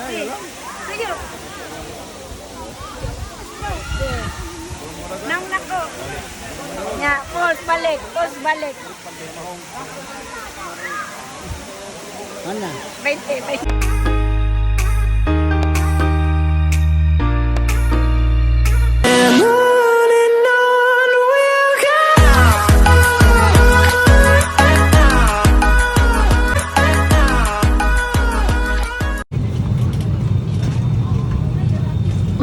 Sige. Nang nako. Ya, pause balik. Mana? 20.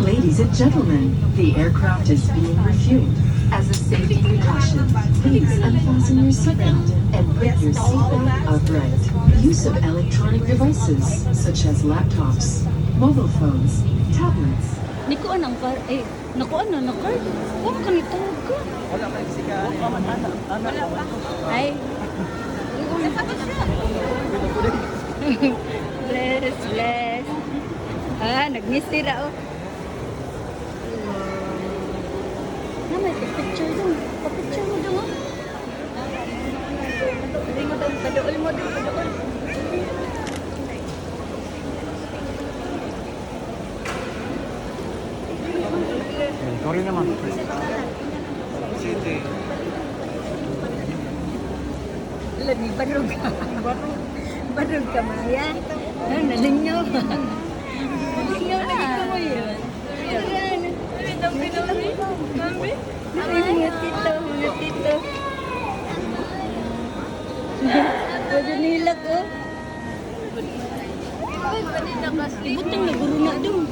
Ladies and gentlemen, the aircraft is being refueled. As a safety precaution, please unfasten your seatbelt and put your seatbelt upright. Use of electronic devices such as laptops, mobile phones, tablets. Nikuan ang car, nakuan na car. Huwag ka nitawag ka. Wala ka siga. Ay. Bless. Nagmistira oh. May picture dong. Pa-picture mo dong. Padool mo dong. Sorry naman. City. Lagi barug ka. Barug ka Maya. Nalingaw. Nalingaw na ito mo yun. Mga tito. Pwede nila ko. Butang na guru na doon.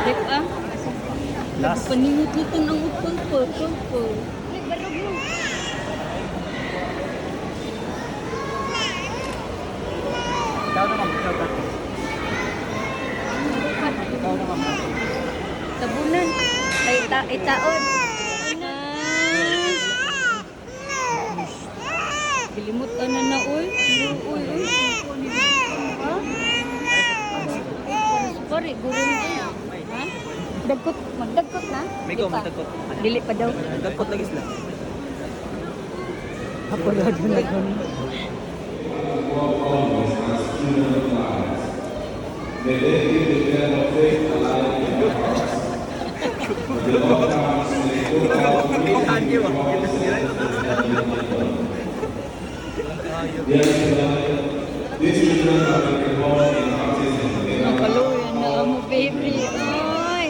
Dek ah. Last. Paningot-nitan ang upang po. Ikaw naman. Tabunan. Itaon. Gilimot ka na uy. Uy. Sorry, guru niya. Ha? Magdagkot na? Magdagkot. Dili pa daw. Magdagkot lagi sila. Ako lagun. Nakaluyan na mo baby. Ay.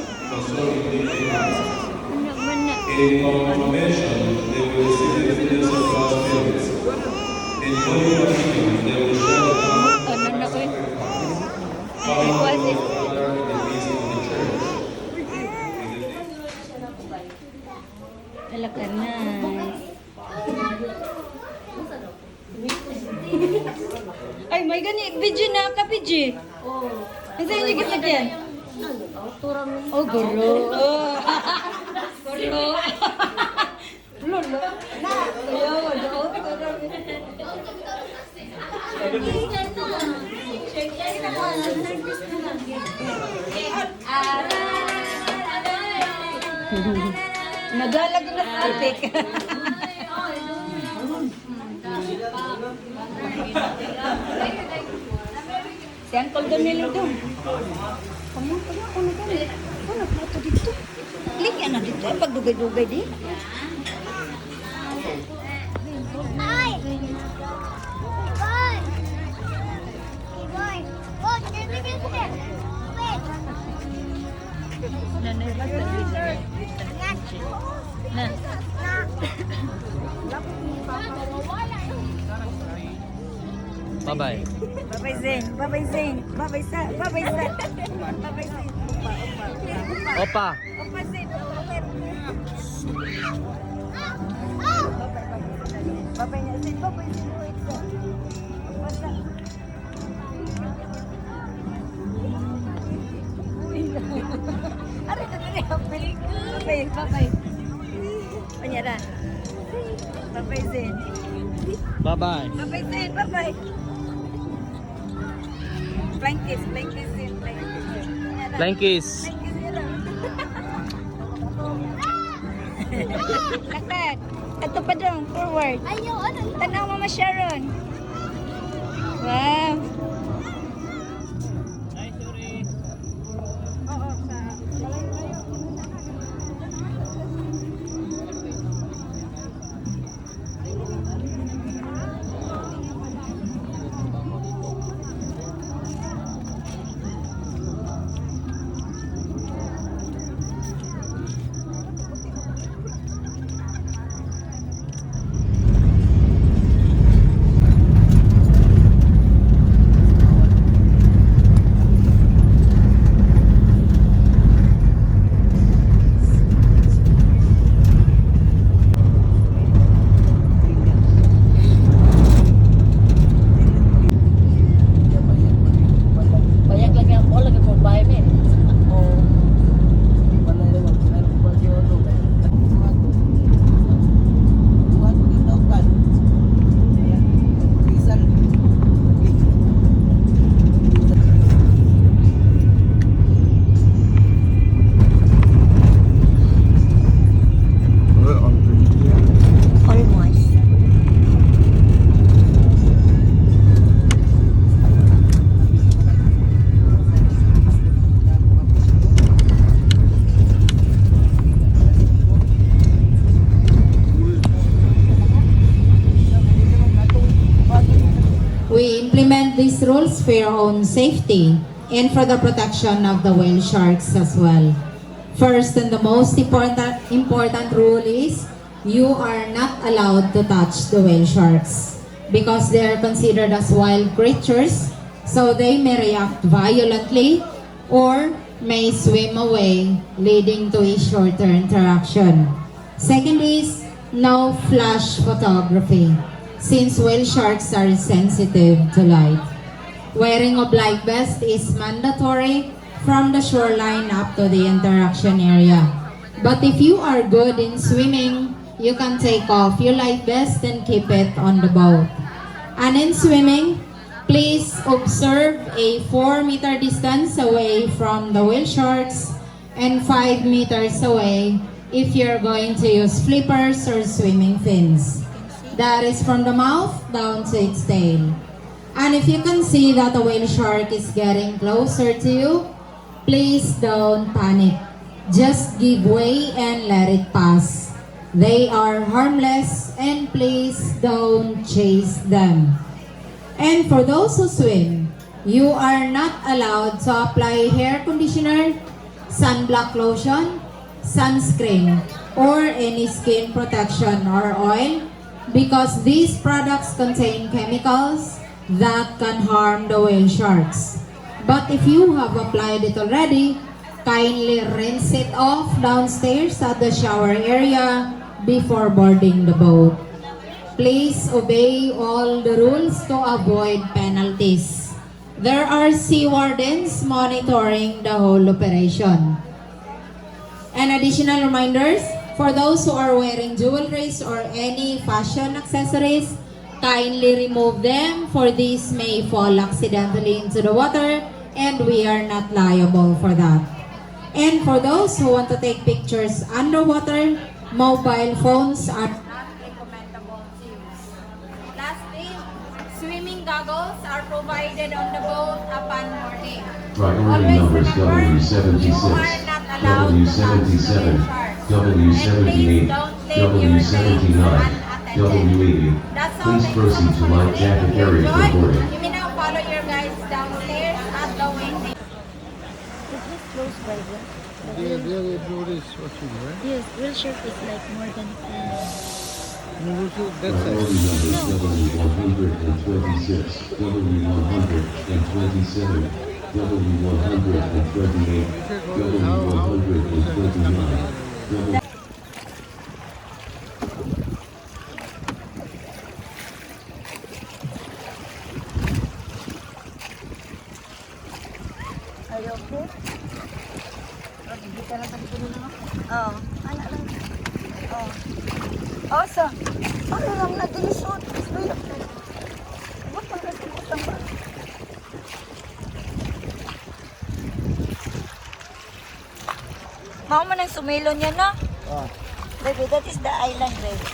Talaga nice. Ay, may gani video na ka video. Oh. Kasi hindi kita diyan. Oh, guru. Guru. Lolo. Na, ayo, do. Nagalag na sa atik. Si Uncle Donel doon. Kamu nagplato dito. Ligyan na dito. Pagdugay-dugay di. Ay! Boy! Oh, wait! Nanay ba sa na. Bye-bye. Bye-bye Zen. Bye-bye Zen. Bye-bye Sa. Bye-bye Sa. Bye-bye Zen. Opa. Opa Zen. Bye-bye na Zen. Bye-bye Zen. Wait Sa. Opa Sa. Ari na rin ang bye-bye. Bye-bye. Panyara. Bye-bye Zen. Bye-bye. Bye-bye Zen. Bye-bye. Flying kiss Zen. Flying kiss. Lakad. Ato pa dong, forward. Ayaw, ano? Tanaw Mama Sharon. Wow. these rules for your own safety and for the protection of the whale sharks as well. First and the most important rule is you are not allowed to touch the whale sharks because they are considered as wild creatures, so they may react violently or may swim away, leading to a shorter interaction. Second is no flash photography, since whale sharks are sensitive to light. Wearing of life vest is mandatory from the shoreline up to the interaction area. But if you are good in swimming, you can take off your life vest and keep it on the boat. And in swimming, please observe a 4-meter distance away from the whale sharks and 5 meters away if you're going to use flippers or swimming fins. That is from the mouth down to its tail. And if you can see that a whale shark is getting closer to you, please don't panic. Just give way and let it pass. They are harmless and please don't chase them. And for those who swim, you are not allowed to apply hair conditioner, sunblock lotion, sunscreen, or any skin protection or oil because these products contain chemicals that can harm the whale sharks. But if you have applied it already, kindly rinse it off downstairs at the shower area before boarding the boat. Please obey all the rules to avoid penalties. There are sea wardens monitoring the whole operation. And additional reminders, for those who are wearing jewelries or any fashion accessories, kindly remove them for these may fall accidentally into the water and we are not liable for that. And for those who want to take pictures underwater, mobile phones are not recommendable to use. Lastly, swimming goggles are provided on the boat upon boarding. Priority numbers W76, W77, W78, W79, W80. Please proceed to life jacket area for boarding. You may now follow your guides downstairs at the waiting. Yes, real shirt is like more than Priority numbers W126, W127, W128, W129, Are you okay? Oh, anak lang. Oh. Oh, so, ano lang na dilisod? Ba't man ka sumutang ba? Mao man ang sumilon yan, no? Baby, that is the island, baby.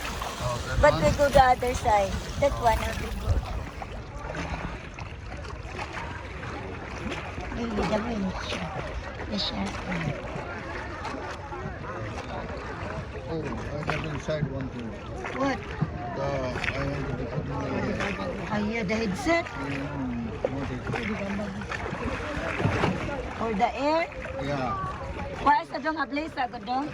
But we go the other side. That one will be good. Baby, the wind. The shark. Oh, I have inside one thing. What? I want to be putting Oh, yeah, the headset? Or the air? Yeah. Why sa dong hablis sa dong?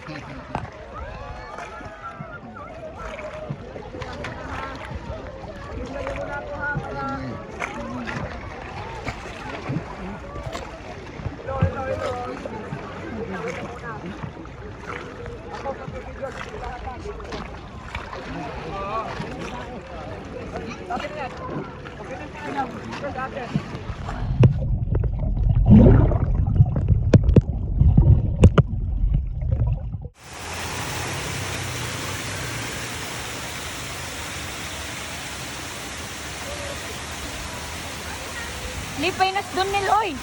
Lipay na doon ni Loy.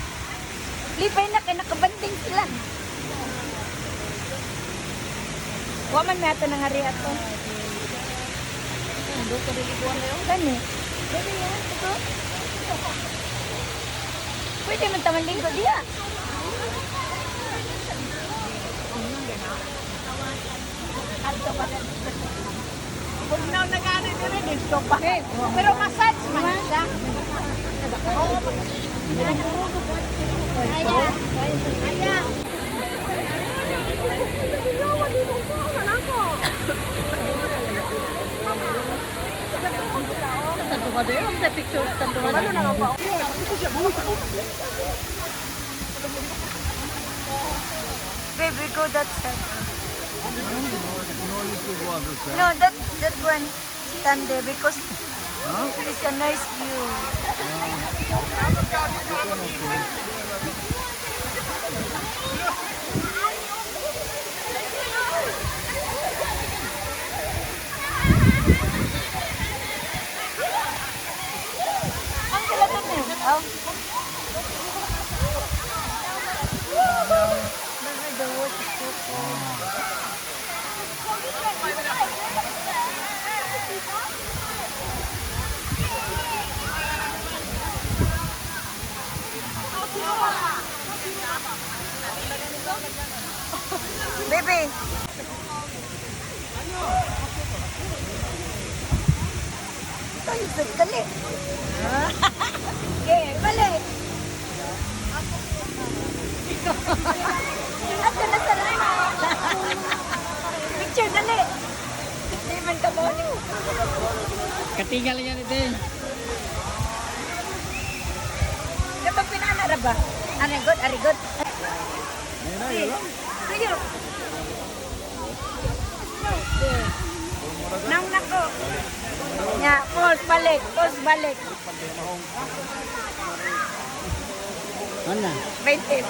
Lipay na kaya nakabanding sila. Waman may ato ng hari ato. Doon ko diliguan na yung gani. Pwede yan, ito. Pwede man tamanding ko diya. Ato pa na. Huwag na nag-ano nyo rin, dito pa. Pero massage man siya. Babe, we go that side. No, that one stand there because it's a nice view. Ang sila dun eh. Baby, the water is so cold. Baby. Tayo sa dali. Okay, balik. Ato na sa lima. Picture dali. Di man ka mo. Katingal yan ito eh. Dapat pinanara ba? Arigot, arigot. Tuyo. Nang nako. Nya, pause balik, pause balik. Ano? 20.